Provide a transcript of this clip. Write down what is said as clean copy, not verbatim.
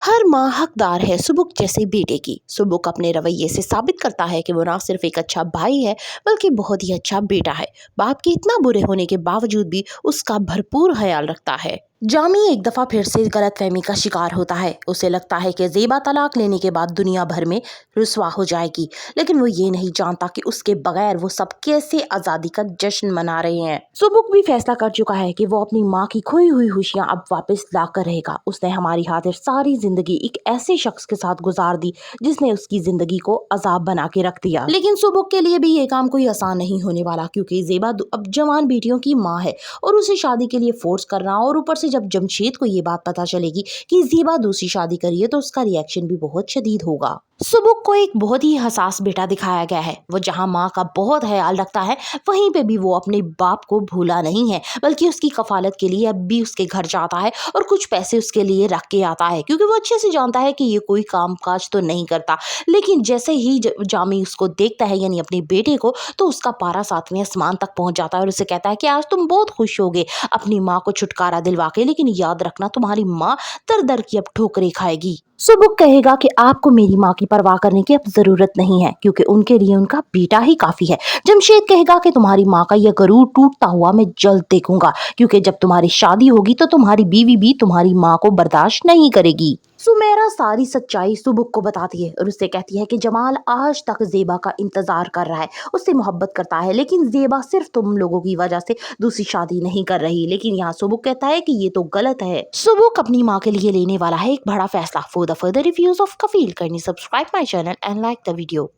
हर माँ हकदार है सुबुक जैसे बेटे की। सुबुक अपने रवैये से साबित करता है कि वो ना सिर्फ एक अच्छा भाई है बल्कि बहुत ही अच्छा बेटा है। बाप के इतना बुरे होने के बावजूद भी उसका भरपूर ख्याल रखता है। जामी एक दफा फिर से गलतफहमी का शिकार होता है। उसे लगता है कि ज़ेबा तलाक लेने के बाद दुनिया भर में रुसवा हो जाएगी, लेकिन वो ये नहीं जानता कि उसके बगैर वो सब कैसे आज़ादी का जश्न मना रहे हैं। सुबुक भी फैसला कर चुका है कि वो अपनी माँ की खोई हुई खुशियाँ अब वापस ला कर रहेगा। उसने हमारी खातिर सारी जिंदगी एक ऐसे शख्स के साथ गुजार दी जिसने उसकी जिंदगी को अजाब बना के रख दिया। लेकिन सुबुक के लिए भी ये काम कोई आसान नहीं होने वाला, क्योंकि ज़ेबा अब जवान बेटियों की माँ है और उसे शादी के लिए फोर्स करना, और ऊपर से जब जमशेद को ये बात पता चलेगी कि ज़ेबा दूसरी शादी करी है तो उसका रिएक्शन भी बहुत शदीद होगा। सुबुक को एक बहुत ही हसास बेटा दिखाया गया है। वो जहां माँ का बहुत ख्याल रखता है, वहीं पे भी वो अपने बाप को भूला नहीं है, बल्कि उसकी कफालत के लिए अब भी उसके घर जाता है और कुछ पैसे उसके लिए रख के आता है, क्योंकि वो अच्छे से जानता है कि ये कोई काम काज तो नहीं करता। लेकिन जैसे ही जामी उसको देखता है, यानी अपने बेटे को, तो उसका पारा 7वें आसमान तक पहुंच जाता है और उसे कहता है कि आज तुम बहुत खुश होगे अपनी माँ को छुटकारा दिलवा के, लेकिन याद रखना तुम्हारी माँ दर दर की अब ठोकरें खाएगी। सुबुक कहेगा कि आपको मेरी माँ की परवाह करने की अब जरूरत नहीं है, क्योंकि उनके लिए उनका बेटा ही काफी है। जमशेद कहेगा कि तुम्हारी माँ का यह गरूर टूटता हुआ मैं जल्द देखूंगा, क्योंकि जब तुम्हारी शादी होगी तो तुम्हारी बीवी भी तुम्हारी माँ को बर्दाश्त नहीं करेगी। सुमेरा सारी सच्चाई सुबुक को बताती है और उससे कहती है कि जमाल आज तक ज़ेबा का इंतजार कर रहा है, उससे मोहब्बत करता है, लेकिन ज़ेबा सिर्फ तुम लोगों की वजह से दूसरी शादी नहीं कर रही। लेकिन यहाँ सुबुक कहता है कि ये तो गलत है। सुबुक अपनी माँ के लिए लेने वाला है एक बड़ा फैसला। For the further reviews of Kafeel, करनी subscribe my channel and like the video.